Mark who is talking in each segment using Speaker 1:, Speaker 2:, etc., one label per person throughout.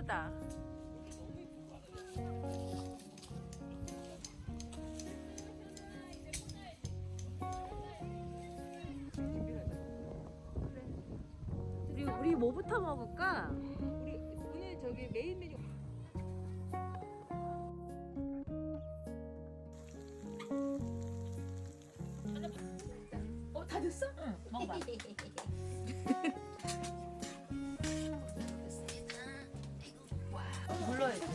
Speaker 1: 예쁘다. 우리 뭐부터 먹을까?
Speaker 2: 우리 오늘 저기 메인 메뉴. 다 됐어?
Speaker 1: 응, 먹어봐. 눌러야 돼.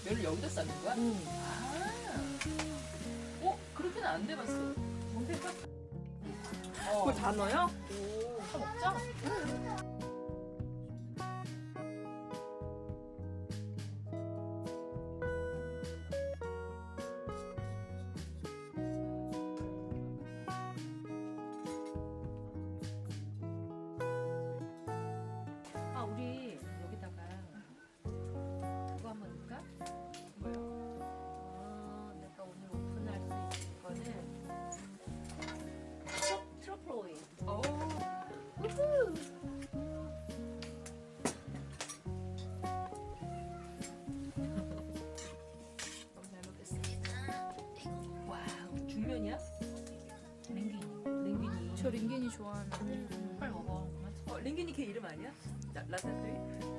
Speaker 2: 면을 여기다 싸는 거야?
Speaker 1: 응.
Speaker 2: 그렇게는 안 돼봤어. 뭔데까?
Speaker 1: 그걸 다 넣어요?
Speaker 2: 다 먹자.
Speaker 1: 아, 우리 여기다가 그거 한번 넣을까? 뭐요? 내가 오늘 오픈할 수 있을 거는 트러플 오일. 우후!
Speaker 2: 너무 잘 먹겠습니다. 와우, 중면이야?
Speaker 1: 랭귀니.
Speaker 3: 저 링겐이 좋아하는.
Speaker 1: 빨리 먹어.
Speaker 2: 링기니 걔 이름 아니야? 라타토이?